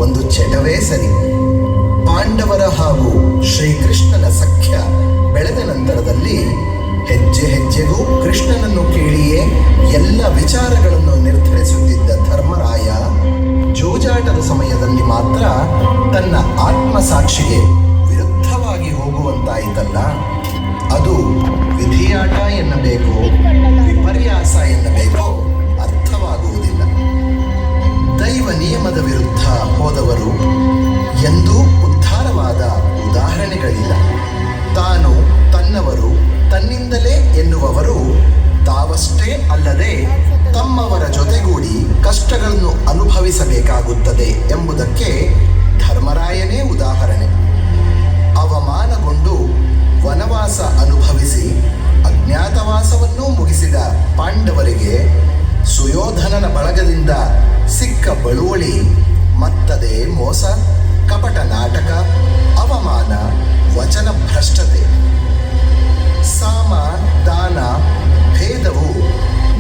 ಒಂದು ಚಟವೇ ಸರಿ. ಪಾಂಡವರ ಹಾಗೂ ಶ್ರೀಕೃಷ್ಣನ ಸಖ್ಯ ಬೆಳೆದ ನಂತರದಲ್ಲಿ ಹೆಜ್ಜೆ ಹೆಜ್ಜೆಗೂ ಕೃಷ್ಣನನ್ನು ಕೇಳಿಯೇ ಎಲ್ಲ ವಿಚಾರಗಳನ್ನು ನಿರ್ಧರಿಸುತ್ತಿದ್ದ ಧರ್ಮರಾಯ ಜೂಜಾಟದ ಸಮಯದಲ್ಲಿ ಮಾತ್ರ ತನ್ನ ಆತ್ಮಸಾಕ್ಷಿಗೆ ವಿರುದ್ಧವಾಗಿ ಹೋಗುವಂತಾಯಿತಲ್ಲ. ಅದು ವಿಧಿಯಾಟ ಎನ್ನಬೇಕೋ ವಿಪರ್ಯಾಸ ಎನ್ನಬೇಕೋ ಅರ್ಥವಾಗುವುದಿಲ್ಲ. ದೈವ ನಿಯಮದ ವಿರುದ್ಧ ಹೋದವರು ಎಂದೂ ಉದ್ಧಾರವಾದ ಉದಾಹರಣೆಗಳಿಲ್ಲ. ತಾನು ತನ್ನವರು ತನ್ನಿಂದಲೇ ಎನ್ನುವವರು ತಾವಷ್ಟೇ ಅಲ್ಲದೆ ತಮ್ಮವರ ಜೊತೆಗೂಡಿ ಕಷ್ಟಗಳನ್ನು ಅನುಭವಿಸಬೇಕಾಗುತ್ತದೆ ಎಂಬುದಕ್ಕೆ ಧರ್ಮರಾಯನೇ ಉದಾಹರಣೆ. ಅವಮಾನಗೊಂಡು ವನವಾಸ ಅನುಭವಿಸಿ ಅಜ್ಞಾತವಾಸವನ್ನೂ ಮುಗಿಸಿದ ಪಾಂಡವರಿಗೆ ಸುಯೋಧನನ ಬಳಗದಿಂದ ಸಿಕ್ಕ ಬಳುವಳಿ ಮತ್ತದೆ ಮೋಸ, ಕಪಟ ನಾಟಕ, ಅವಮಾನ, ವಚನ ಭ್ರಷ್ಟತೆ. ಸಾಮ ದಾನ ಭೇದವು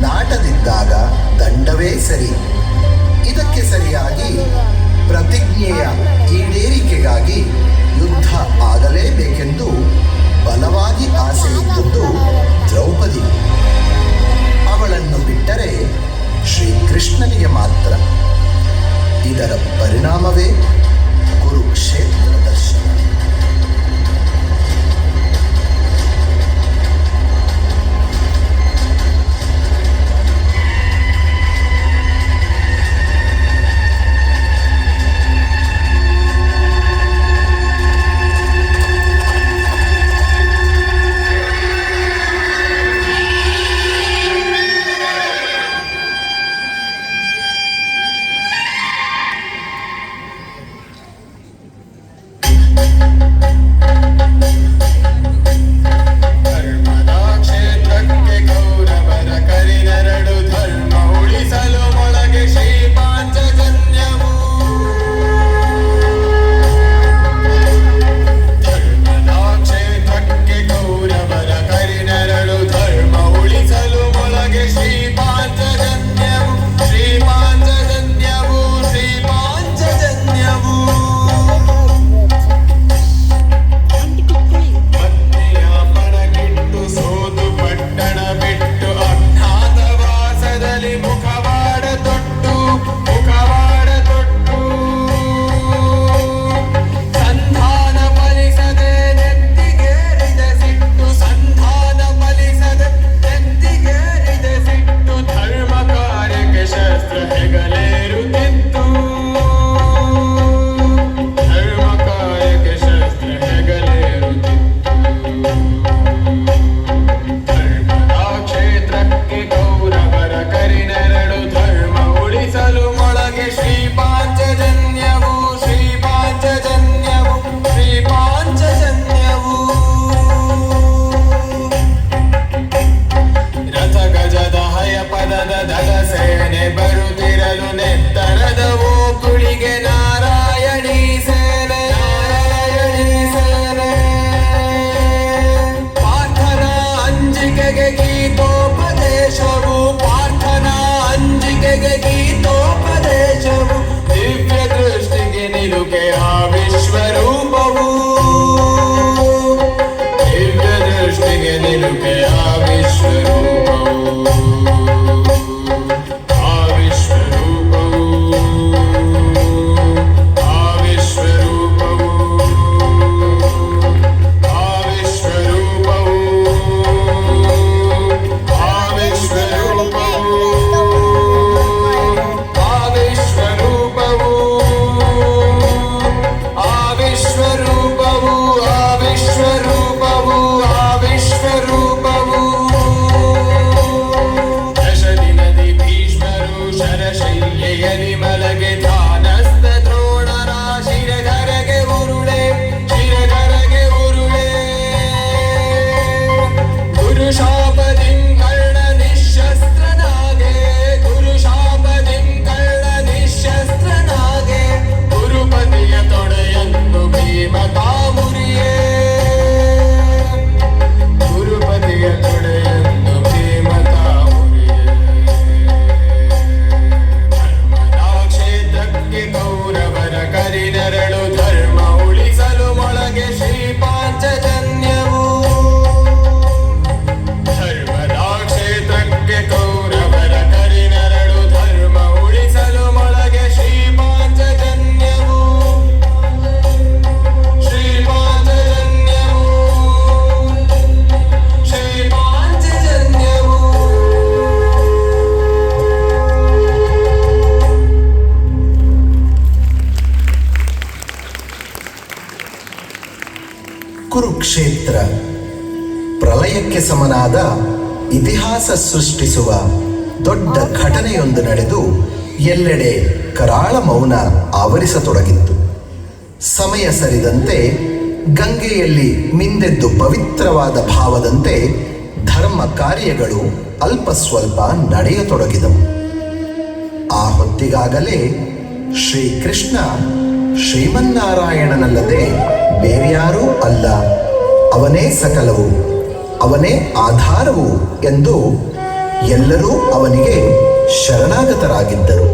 ನಾಟದಿದ್ದಾಗ ದಂಡವೇ ಸರಿ. ಇದಕ್ಕೆ ಸರಿಯಾಗಿ ಪ್ರತಿಜ್ಞೆಯ ಈಡೇರಿಕೆಗಾಗಿ ಯುದ್ಧ ಆಗಲೇಬೇಕೆಂದು ಬಲವಾಗಿ ಆಸೆಯಿದ್ದದ್ದು ದ್ರೌಪದಿ. ಅವಳನ್ನು ಬಿಟ್ಟರೆ ಶ್ರೀಕೃಷ್ಣನಿಗೆ ಮಾತ್ರ. ಇದರ ಪರಿಣಾಮವೇ ಕುರುಕ್ಷೇತ್ರ ದರ್ಶನ. ಕುರುಕ್ಷೇತ್ರ ಪ್ರಳಯಕ್ಕೆ ಸಮನಾದ ಇತಿಹಾಸ ಸೃಷ್ಟಿಸುವ ದೊಡ್ಡ ಘಟನೆಯೊಂದು ನಡೆದು ಎಲ್ಲೆಡೆ ಕರಾಳ ಮೌನ ಆವರಿಸತೊಡಗಿತ್ತು. ಸಮಯ ಸರಿದಂತೆ ಗಂಗೆಯಲ್ಲಿ ಮಿಂದೆದ್ದು ಪವಿತ್ರವಾದ ಭಾವದಂತೆ ಧರ್ಮ ಕಾರ್ಯಗಳು ಅಲ್ಪ ಸ್ವಲ್ಪ ನಡೆಯತೊಡಗಿದವು. ಆ ಹೊತ್ತಿಗಾಗಲೇ ಶ್ರೀಕೃಷ್ಣ ಶ್ರೀಮನ್ನಾರಾಯಣನಲ್ಲದೆ ಬೇರ್ಯಾರೂ ಅಲ್ಲ, ಅವನೇ ಸಕಲವು, ಅವನೇ ಆಧಾರವು ಎಂದು ಎಲ್ಲರೂ ಅವನಿಗೆ ಶರಣಾಗತರಾಗಿದ್ದರು.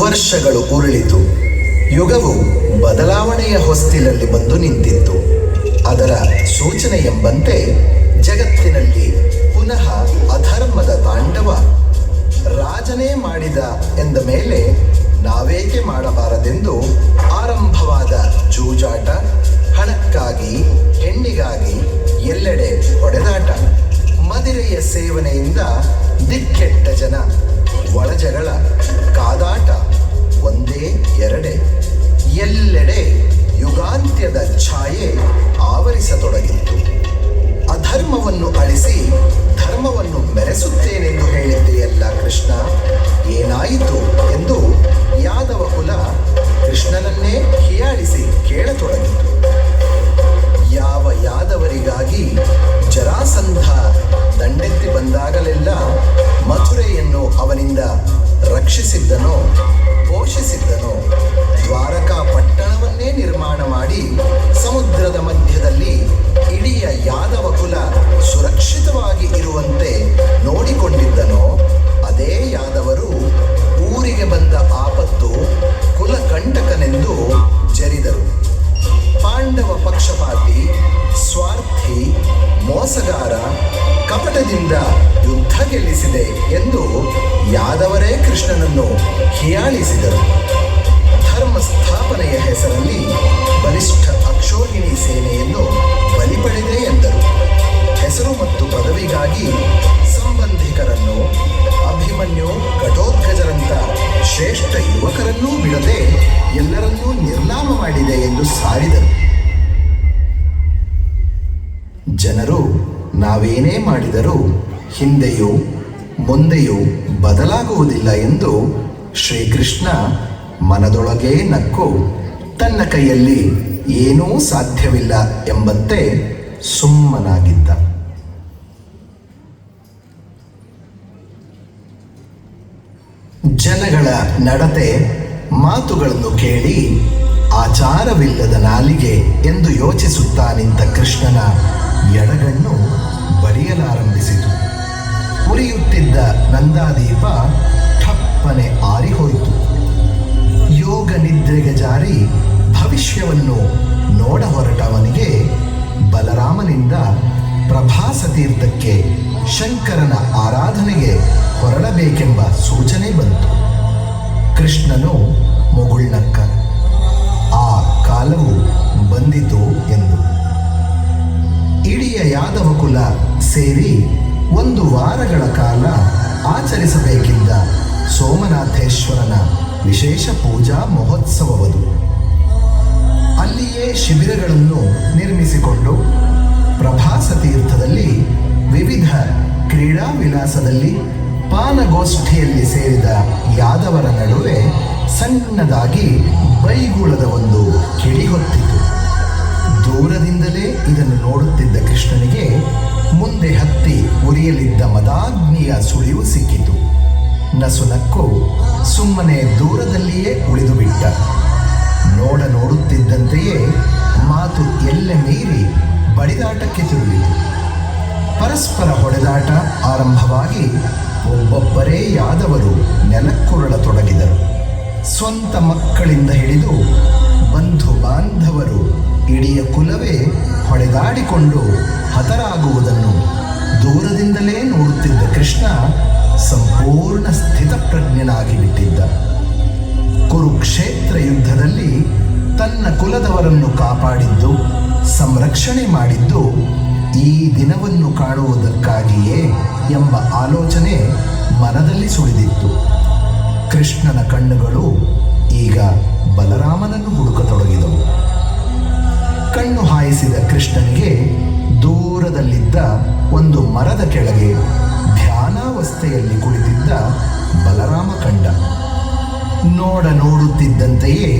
ವರ್ಷಗಳು ಉರುಳಿತು. ಯುಗವು ಬದಲಾವಣೆಯ ಹೊಸ್ತಿಲಲ್ಲಿ ಬಂದು ನಿಂತಿತ್ತು. ಅದರ ಸೂಚನೆ ಎಂಬಂತೆ ಜಗತ್ತಿನಲ್ಲಿ ಪುನಃ ಅಧರ್ಮದ ತಾಂಡವ. ರಾಜನೇ ಮಾಡಿದ ಎಂದ ಮೇಲೆ ನಾವೇಕೆ ಮಾಡಬಾರದೆಂದು ಆರಂಭವಾದ ಜೂಜಾಟ, ಹಣಕ್ಕಾಗಿ ಹೆಣ್ಣಿಗಾಗಿ ಎಲ್ಲೆಡೆ ಹೊಡೆದಾಟ, ಮದಿರೆಯ ಸೇವನೆಯಿಂದ ದಿಕ್ಕೆಟ್ಟ ಜನ, ಒಳಜಗಳ, ಕಾದಾಟ ಒಂದೇ ಎರಡೆ, ಎಲ್ಲೆಡೆ ಯುಗಾಂತ್ಯದ ಛಾಯೆ ಆವರಿಸತೊಡಗಿತ್ತು. ಅಧರ್ಮವನ್ನು ಅಳಿಸಿ ಧರ್ಮವನ್ನು ಮೆರೆಸುತ್ತೇನೆಂದು ಹೇಳಿದ್ದೆಯಲ್ಲ ಕೃಷ್ಣ, ಏನಾಯಿತು ಎಂದು ಯಾದವ ಕುಲ ಕೃಷ್ಣನನ್ನೇ ಹೀಯಾಳಿಸಿ ಕೇಳತೊಡಗಿತು. ಯಾವ ಯಾದವರಿಗಾಗಿ ಜರಾಸಂಧ ದಂಡೆತ್ತಿ ಬಂದಾಗಲೆಲ್ಲ ಮಥುರೆಯನ್ನು ಅವನಿಂದ ರಕ್ಷಿಸಿದ್ದನೋ ಪೋಷಿಸಿದ್ದನೋ, ದ್ವಾರಕಾ ಪಟ್ಟಣವನ್ನೇ ನಿರ್ಮಾಣ ಮಾಡಿ ಸಮುದ್ರದ ಮಧ್ಯದಲ್ಲಿ ಇಡೀ ಯಾದವ ಕುಲ ಸುರಕ್ಷಿತವಾಗಿ ಇರುವಂತೆ ನೋಡಿಕೊಂಡಿದ್ದನೋ, ಅದೇ ಯಾದವರು ಊರಿಗೆ ಬಂದ ಆಪತ್ತು ಕುಲಕಂಟಕನೆಂದು ಜರಿದರು. ಪಾಂಡವ ಪಕ್ಷಪಾತಿ, ಸ್ವಾರ್ಥಿ, ಮೋಸಗಾರ, ಕಪಟದಿಂದ ಯುದ್ಧ ಗೆಲ್ಲಿಸಿದೆ ಎಂದು ಯಾದವರೇ ಕೃಷ್ಣನನ್ನು ಹೀಯಾಳಿಸಿದರು. ಧರ್ಮ ಸ್ಥಾಪನೆಯ ಹೆಸರಲ್ಲಿ ಬಲಿಷ್ಠ ಅಕ್ಷೋಹಿಣಿ ಸೇನೆಯನ್ನು ಬಲಿ ಪಡೆದೆ ಎಂದರು. ಹೆಸರು ಮತ್ತು ಪದವಿಗಾಗಿ ಸಂಬಂಧಿಕರನ್ನು, ಅಭಿಮನ್ಯು, ಘಟೋತ್ಕಜರಂತ ಶ್ರೇಷ್ಠ ಯುವಕರನ್ನೂ ಬಿಡದೆ ಎಲ್ಲರನ್ನೂ ನಿರ್ನಾಮ ಮಾಡಿದೆ ಎಂದು ಸಾರಿದರು. ಜನರು ನಾವೇನೇ ಮಾಡಿದರೂ ಹಿಂದೆಯೂ ಮುಂದೆಯೂ ಬದಲಾಗುವುದಿಲ್ಲ ಎಂದು ಶ್ರೀಕೃಷ್ಣ ಮನದೊಳಗೇ ನಕ್ಕು ತನ್ನ ಕೈಯಲ್ಲಿ ಏನೂ ಸಾಧ್ಯವಿಲ್ಲ ಎಂಬಂತೆ ಸುಮ್ಮನಾಗಿದ್ದ. ಜನಗಳ ನಡತೆ ಮಾತುಗಳನ್ನು ಕೇಳಿ ಆಚಾರವಿಲ್ಲದ ನಾಲಿಗೆ ಎಂದು ಯೋಚಿಸುತ್ತಾ ನಿಂತ ಕೃಷ್ಣನ ಎಡಗಣ್ಣು ಬಡಿಯಲಾರಂಭಿಸಿತು. ಉರಿಯುತ್ತಿದ್ದ ನಂದಾದೀಪ ಠಪ್ಪನೆ ಆರಿಹೋಯಿತು. ಯೋಗ ನಿದ್ರೆಗೆ ಜಾರಿ ಭವಿಷ್ಯವನ್ನು ನೋಡ ಹೊರಟವನಿಗೆ ಬಲರಾಮನಿಂದ ಪ್ರಭಾಸ ತೀರ್ಥಕ್ಕೆ ಶಂಕರನ ಆರಾಧನೆಗೆ ಹೊರಡಬೇಕೆಂಬ ಸೂಚನೆ ಬಂತು. ಕೃಷ್ಣನು ಮುಗುಳ್ನಕ್ಕ. ಆ ಕಾಲವು ಬಂದಿತು ಎಂದು. ಇಡೀ ಯಾದವ ಕುಲ ಸೇರಿ 1 ವಾರಗಳ ಕಾಲ ಆಚರಿಸಬೇಕಿದ್ದ ಸೋಮನಾಥೇಶ್ವರನ ವಿಶೇಷ ಪೂಜಾ ಮಹೋತ್ಸವವದು. ಅಲ್ಲಿಯೇ ಶಿಬಿರಗಳನ್ನು ನಿರ್ಮಿಸಿಕೊಂಡು ಪ್ರಭಾಸ ತೀರ್ಥದಲ್ಲಿ ವಿವಿಧ ಕ್ರೀಡಾ ವಿಲಾಸದಲ್ಲಿ ಪಾನಗೋಷ್ಠಿಯಲ್ಲಿ ಸೇರಿದ ಯಾದವರ ನಡುವೆ ಸಣ್ಣದಾಗಿ ಬೈಗುಳದ ಒಂದು ಕಿಡಿ ಹೊತ್ತಿತು. ದೂರದಿಂದಲೇ ಇದನ್ನು ನೋಡುತ್ತಿದ್ದ ಕೃಷ್ಣನಿಗೆ ಮುಂದೆ ಹತ್ತಿ ಉರಿಯಲಿದ್ದ ಮದಾಗ್ನಿಯ ಸುಳಿವು ಸಿಕ್ಕಿತು. ನಸುನಕ್ಕು ಸುಮ್ಮನೆ ದೂರದಲ್ಲಿಯೇ ಉಳಿದು ಬಿಟ್ಟ. ನೋಡುತ್ತಿದ್ದಂತೆಯೇ ಮಾತು ಎಲ್ಲೆ ಮೀರಿ ಬಡಿದಾಟಕ್ಕೆ ತಿರುಗಿತು. ಪರಸ್ಪರ ಹೊಡೆದಾಟ ಆರಂಭವಾಗಿ ಒಬ್ಬೊಬ್ಬರೇ ಯಾದವರು ನೆಲಕ್ಕುರುಳತೊಡಗಿದರು. ಸ್ವಂತ ಮಕ್ಕಳಿಂದ ಹಿಡಿದು ಬಂಧು ಬಾಂಧವರು ಇಡೀ ಕುಲವೇ ಹೊಡೆದಾಡಿಕೊಂಡು ಹತರಾಗುವುದನ್ನು ದೂರದಿಂದಲೇ ನೋಡುತ್ತಿದ್ದ ಕೃಷ್ಣ ಸಂಪೂರ್ಣ ಸ್ಥಿತಪ್ರಜ್ಞನಾಗಿ ಬಿಟ್ಟಿದ್ದ. ಕುರುಕ್ಷೇತ್ರ ಯುದ್ಧದಲ್ಲಿ ತನ್ನ ಕುಲದವರನ್ನು ಕಾಪಾಡಿದ್ದು, ಸಂರಕ್ಷಣೆ ಮಾಡಿದ್ದು ಈ ದಿನವನ್ನು ಕಾಣುವುದಕ್ಕಾಗಿಯೇ ಎಂಬ ಆಲೋಚನೆ ಮನದಲ್ಲಿ ಸುಳಿದಿತ್ತು. ಕೃಷ್ಣನ ಕಣ್ಣುಗಳು ಈಗ ಬಲರಾಮನನ್ನು ಹುಡುಕತೊಡಗಿದವು. ಕಣ್ಣು ಹಾಯಿಸಿದ ಕೃಷ್ಣನಿಗೆ ದೂರದಲ್ಲಿದ್ದ ಒಂದು ಮರದ ಕೆಳಗೆ ಧ್ಯಾನಾವಸ್ಥೆಯಲ್ಲಿ ಕುಳಿತಿದ್ದ ಬಲರಾಮ ಕಂಡ. ನೋಡುತ್ತಿದ್ದಂತೆಯೇ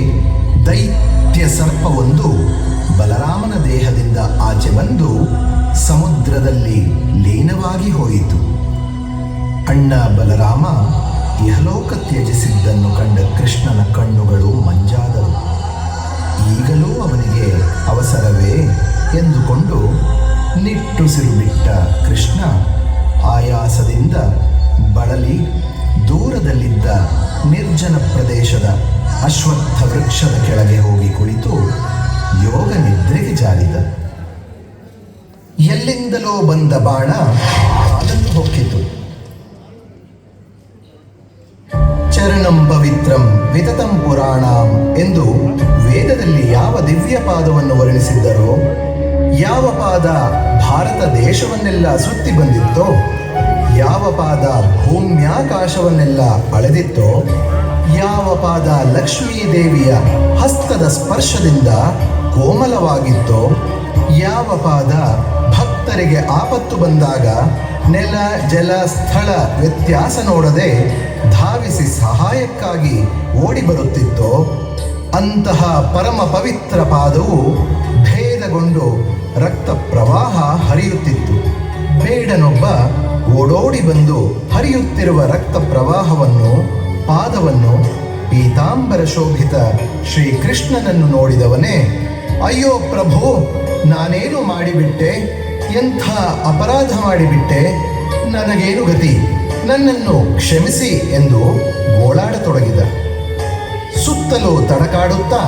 ದೈತ್ಯ ಸರ್ಪವೊಂದು ಬಲರಾಮನ ದೇಹದಿಂದ ಆಚೆ ಬಂದು ಸಮುದ್ರದಲ್ಲಿ ಲೀನವಾಗಿ ಹೋಯಿತು. ಅಣ್ಣ ಬಲರಾಮ ಇಹಲೋಕ ತ್ಯಜಿಸಿದ್ದನ್ನು ಕಂಡ ಕೃಷ್ಣನ ಕಣ್ಣುಗಳು ಮಂಜಾದವು. ಈಗಲೂ ಅವನಿಗೆ ಅವಸರವೇ ಎಂದುಕೊಂಡು ನಿಟ್ಟುಸಿರು ಬಿಟ್ಟ ಕೃಷ್ಣ ಆಯಾಸದಿಂದ ಬಳಲಿ ದೂರದಲ್ಲಿದ್ದ ನಿರ್ಜನ ಪ್ರದೇಶದ ಅಶ್ವತ್ಥ ವೃಕ್ಷದ ಕೆಳಗೆ ಹೋಗಿ ಕುಳಿತು ಯೋಗ ನಿದ್ರೆಗೆ ಜಾರಿದ. ಎಲ್ಲಿಂದಲೋ ಬಂದ ಬಾಣ ಕಾಲನ್ನು ಹೊಕ್ಕಿತು. ಚರಣಂ ಪವಿತ್ರಂ ವಿತತಂ ಪುರಾಣಂ ಎಂದು ವೇದದಲ್ಲಿ ಯಾವ ದಿವ್ಯ ಪಾದವನ್ನು ವರ್ಣಿಸಿದ್ದರೋ, ಯಾವ ಪಾದ ಭಾರತ ದೇಶವನ್ನೆಲ್ಲ ಸುತ್ತಿ ಬಂದಿತ್ತೋ, ಯಾವ ಪಾದ ಭೂಮ್ಯಾಕಾಶವನ್ನೆಲ್ಲ ಅಳೆದಿತ್ತೋ, ಯಾವ ಪಾದ ಲಕ್ಷ್ಮೀದೇವಿಯ ಹಸ್ತದ ಸ್ಪರ್ಶದಿಂದ ಕೋಮಲವಾಗಿತ್ತೋ, ಯಾವ ಪಾದ ಭಕ್ತರಿಗೆ ಆಪತ್ತು ಬಂದಾಗ ನೆಲ ಜಲ ಸ್ಥಳ ವ್ಯತ್ಯಾಸ ನೋಡದೆ ಧಾವಿಸಿ ಸಹಾಯಕ್ಕಾಗಿ ಓಡಿ ಬರುತ್ತಿತ್ತೋ, ಅಂತಹ ಪರಮ ಪವಿತ್ರ ಪಾದವು ಭೇದಗೊಂಡು ರಕ್ತ ಪ್ರವಾಹ ಹರಿಯುತ್ತಿತ್ತು. ಬೇಡನೊಬ್ಬ ಓಡೋಡಿ ಬಂದು ಹರಿಯುತ್ತಿರುವ ರಕ್ತ ಪ್ರವಾಹವನ್ನು, ಪಾದವನ್ನು, ಪೀತಾಂಬರ ಶೋಭಿತ ಶ್ರೀಕೃಷ್ಣನನ್ನು ನೋಡಿದವನೇ, ಅಯ್ಯೋ ಪ್ರಭು, ನಾನೇನು ಮಾಡಿಬಿಟ್ಟೆ, ಎಂಥ ಅಪರಾಧ ಮಾಡಿಬಿಟ್ಟೆ, ನನಗೇನು ಗತಿ, ನನ್ನನ್ನು ಕ್ಷಮಿಸಿ ಎಂದು ಗೋಳಾಡತೊಡಗಿದ. ಸುತ್ತಲೂ ತಡಕಾಡುತ್ತಾ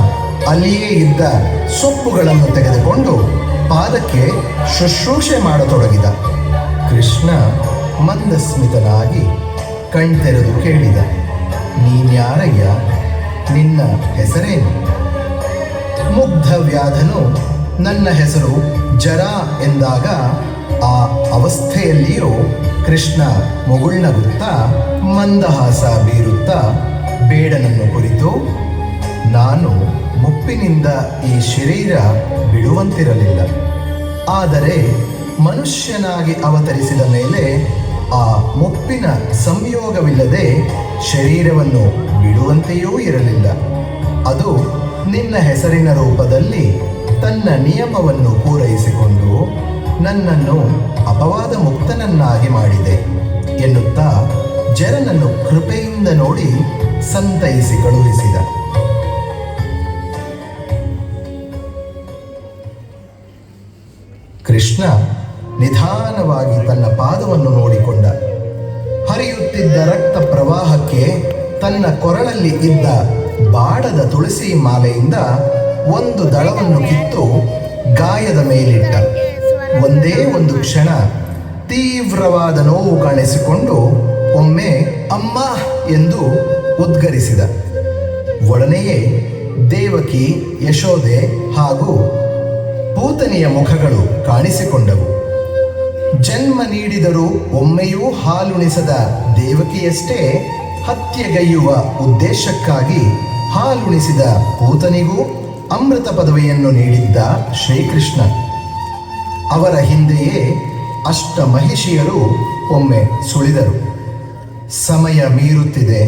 ಅಲ್ಲಿಯೇ ಇದ್ದ ಸೊಪ್ಪುಗಳನ್ನು ತೆಗೆದುಕೊಂಡು ಪಾದಕ್ಕೆ ಶುಶ್ರೂಷೆ ಮಾಡತೊಡಗಿದ. ಕೃಷ್ಣ ಮಂದಸ್ಮಿತನಾಗಿ ಕಣ್ತೆರೆದು ಕೇಳಿದ, ನೀನ್ಯಾರಯ್ಯ, ನಿನ್ನ ಹೆಸರೇನು? ಮುಗ್ಧ ವ್ಯಾಧನು ನನ್ನ ಹೆಸರು ಜರ ಎಂದಾಗ ಆ ಅವಸ್ಥೆಯಲ್ಲಿಯೂ ಕೃಷ್ಣ ಮುಗುಳ್ನಗುತ್ತಾ ಮಂದಹಾಸ ಬೀರುತ್ತಾ ಬೇಡನನ್ನು ಕುರಿತು, ನಾನು ಮುಪ್ಪಿನಿಂದ ಈ ಶರೀರ ಬಿಡುವಂತಿರಲಿಲ್ಲ, ಆದರೆ ಮನುಷ್ಯನಾಗಿ ಅವತರಿಸಿದ ಮೇಲೆ ಆ ಮುಪ್ಪಿನ ಸಂಯೋಗವಿಲ್ಲದೆ ಶರೀರವನ್ನು ಬಿಡುವಂತೆಯೂ ಇರಲಿಲ್ಲ. ಅದು ನಿನ್ನ ಹೆಸರಿನ ರೂಪದಲ್ಲಿ ತನ್ನ ನಿಯಮವನ್ನು ಪೂರೈಸಿಕೊಂಡು ನನ್ನನ್ನು ಅಪವಾದ ಮುಕ್ತನನ್ನಾಗಿ ಮಾಡಿದೆ ಎನ್ನುತ್ತಾ ಜರನನ್ನು ಕೃಪೆಯಿಂದ ನೋಡಿ ಸಂತೈಸಿ ಕಳುಹಿಸಿದ. ಕೃಷ್ಣ ನಿಧಾನವಾಗಿ ತನ್ನ ಪಾದವನ್ನು ನೋಡಿಕೊಂಡ. ಹರಿಯುತ್ತಿದ್ದ ರಕ್ತ ಪ್ರವಾಹಕ್ಕೆ ತನ್ನ ಕೊರಳಲ್ಲಿ ಇದ್ದ ಬಾಡದ ತುಳಸಿ ಮಾಲೆಯಿಂದ ಒಂದು ದಳವನ್ನು ಕಿತ್ತು ಗಾಯದ ಮೇಲಿಟ್ಟ. ಒಂದೇ ಒಂದು ಕ್ಷಣ ತೀವ್ರವಾದ ನೋವು ಕಾಣಿಸಿಕೊಂಡು ಒಮ್ಮೆ ಅಮ್ಮ ಎಂದು ಉದ್ಗರಿಸಿದ. ಒಡನೆಯೇ ದೇವಕಿ, ಯಶೋದೆ ಹಾಗೂ ಪೂತನಿಯ ಮುಖಗಳು ಕಾಣಿಸಿಕೊಂಡವು. ಜನ್ಮ ನೀಡಿದರೂ ಒಮ್ಮೆಯೂ ಹಾಲುಣಿಸದ ದೇವಕಿಯಷ್ಟೇ ಹತ್ಯೆಗೈಯುವ ಉದ್ದೇಶಕ್ಕಾಗಿ ಹಾಲುಣಿಸಿದ ಪೂತನಿಗೂ ಅಮೃತ ಪದವಿಯನ್ನು ನೀಡಿದ್ದ ಶ್ರೀಕೃಷ್ಣ. ಅವರ ಹಿಂದೆಯೇ ಅಷ್ಟಮಹಿಷಿಯರು ಒಮ್ಮೆ ಸುಳಿದರು. ಸಮಯ ಮೀರುತ್ತಿದೆ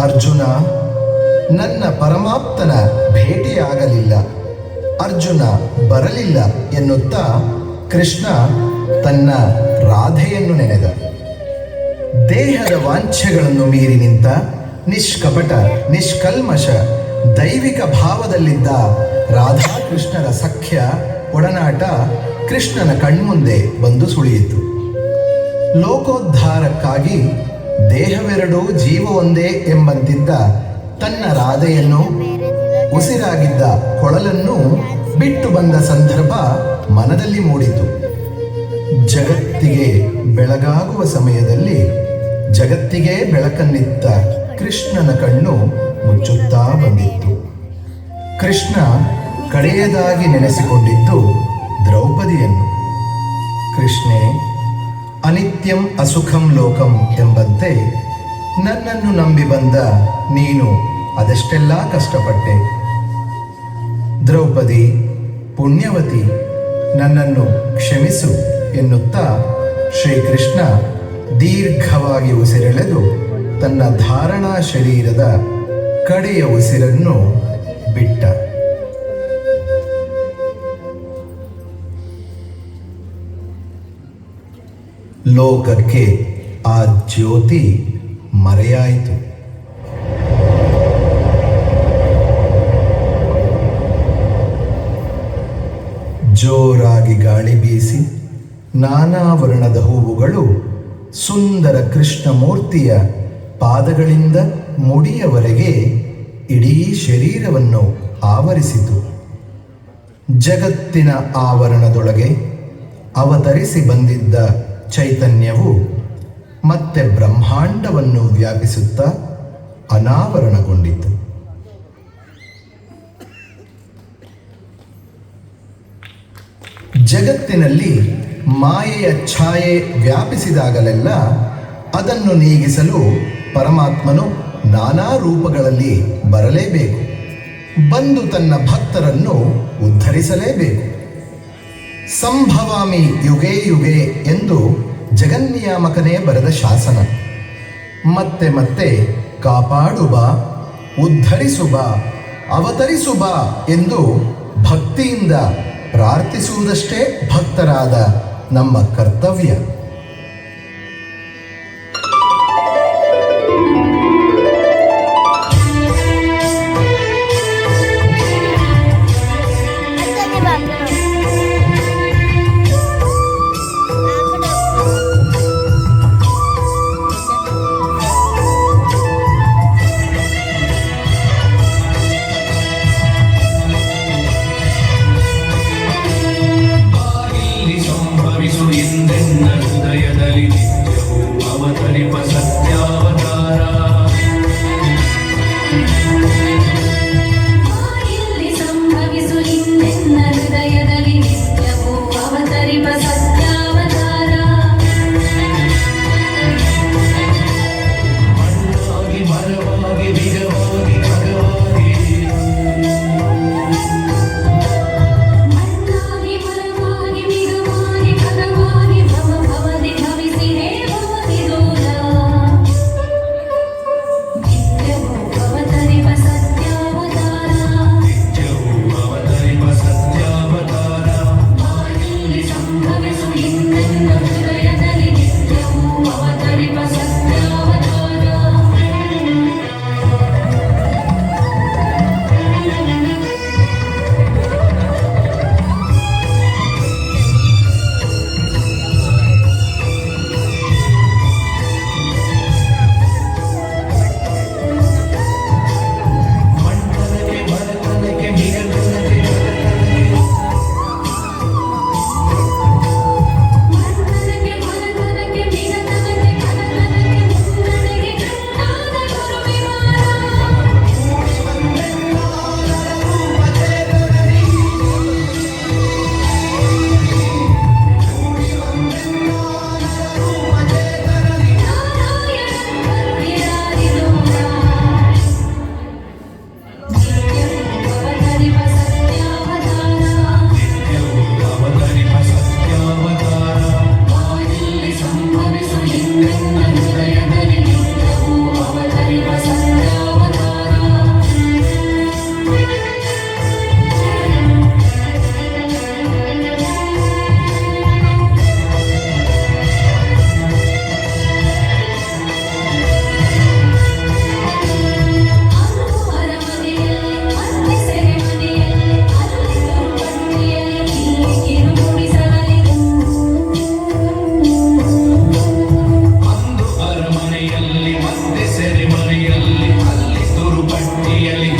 ಅರ್ಜುನ, ನನ್ನ ಪರಮಾಪ್ತನ ಭೇಟಿಯಾಗಲಿಲ್ಲ, ಅರ್ಜುನ ಬರಲಿಲ್ಲ ಎನ್ನುತ್ತಾ ಕೃಷ್ಣ ತನ್ನ ರಾಧೆಯನ್ನು ನೆನೆದ. ದೇಹದ ವಾಂಛೆಗಳನ್ನು ಮೀರಿ ನಿಂತ ನಿಷ್ಕಪಟ ನಿಷ್ಕಲ್ಮಶ ದೈವಿಕ ಭಾವದಲ್ಲಿದ್ದ ರಾಧಾಕೃಷ್ಣರ ಸಖ್ಯ ಒಡನಾಟ ಕೃಷ್ಣನ ಕಣ್ಮುಂದೆ ಬಂದು ಸುಳಿಯಿತು. ಲೋಕೋದ್ಧಾರಕ್ಕಾಗಿ ದೇಹವೆರಡೂ ಜೀವ ಒಂದೇ ಎಂಬಂತಿದ್ದ ತನ್ನ ರಾಧೆಯನ್ನು, ಉಸಿರಾಗಿದ್ದ ಕೊಳಲನ್ನು ಬಿಟ್ಟು ಬಂದ ಸಂದರ್ಭ ಮನದಲ್ಲಿ ಮೂಡಿತು. ಜಗತ್ತಿಗೆ ಬೆಳಗಾಗುವ ಸಮಯದಲ್ಲಿ ಜಗತ್ತಿಗೆ ಬೆಳಕನ್ನಿತ್ತ ಕೃಷ್ಣನ ಕಣ್ಣು ಮುಚ್ಚುತ್ತಾ ಬಂದಿತ್ತು. ಕೃಷ್ಣ ಕಡೆಯದಾಗಿ ನೆನೆಸಿಕೊಂಡಿದ್ದು ದ್ರೌಪದಿಯನ್ನು. ಕೃಷ್ಣೇ, ಅನಿತ್ಯಂ ಅಸುಖಂ ಲೋಕಂ ಎಂಬಂತೆ ನನ್ನನ್ನು ನಂಬಿ ಬಂದ ನೀನು ಅದೆಷ್ಟೆಲ್ಲ ಕಷ್ಟಪಟ್ಟೆ. ದ್ರೌಪದಿ, ಪುಣ್ಯವತಿ, ನನ್ನನ್ನು ಕ್ಷಮಿಸು ಎನ್ನುತ್ತಾ ಶ್ರೀಕೃಷ್ಣ ದೀರ್ಘವಾಗಿ ಉಸಿರೆಳೆದು ತನ್ನ ಧಾರಣಾ ಶರೀರದ ಕಡೆಯ ಉಸಿರನ್ನು ಬಿಟ್ಟ. ಲೋಕಕ್ಕೆ ಆ ಜ್ಯೋತಿ ಮರೆಯಾಯಿತು. ಜೋರಾಗಿ ಗಾಳಿ ಬೀಸಿ ನಾನಾ ವರ್ಣದ ಹೂವುಗಳು ಸುಂದರ ಕೃಷ್ಣ ಮೂರ್ತಿಯ ಪಾದಗಳಿಂದ ಮುಡಿಯವರೆಗೆ ಇಡೀ ಶರೀರವನ್ನು ಆವರಿಸಿತು. ಜಗತ್ತಿನ ಆವರಣದೊಳಗೆ ಅವತರಿಸಿ ಬಂದಿದ್ದ ಚೈತನ್ಯವು ಮತ್ತೆ ಬ್ರಹ್ಮಾಂಡವನ್ನು ವ್ಯಾಪಿಸುತ್ತಾ ಅನಾವರಣಗೊಂಡಿತು. ಜಗತ್ತಿನಲ್ಲಿ ಮಾಯೆಯ ಛಾಯೆ ವ್ಯಾಪಿಸಿದಾಗಲೆಲ್ಲ ಅದನ್ನು ನೀಗಿಸಲು ಪರಮಾತ್ಮನು ನಾನಾ ರೂಪಗಳಲ್ಲಿ ಬರಲೇಬೇಕು. ಬಂದು ತನ್ನ ಭಕ್ತರನ್ನು ಉದ್ಧರಿಸಲೇಬೇಕು. ಸಂಭವಾಮಿ ಯುಗೇ ಯುಗೇ ಎಂದು ಜಗನ್ನಿಯಾಮಕನೇ ಬರೆದ ಶಾಸನ. ಮತ್ತೆ ಮತ್ತೆ ಕಾಪಾಡು ಬಾ, ಉದ್ಧರಿಸು ಬಾ, ಅವತರಿಸು ಬಾ ಎಂದು ಭಕ್ತಿಯಿಂದ ಪ್ರಾರ್ಥಿಸುವುದಷ್ಟೇ ಭಕ್ತರಾದ ನಮ್ಮ ಕರ್ತವ್ಯ. ಸೆರೆಮನೆಯಲ್ಲಿ ಅಲ್ಲಿ ತುರುಪಟ್ಟಿಯಲ್ಲಿ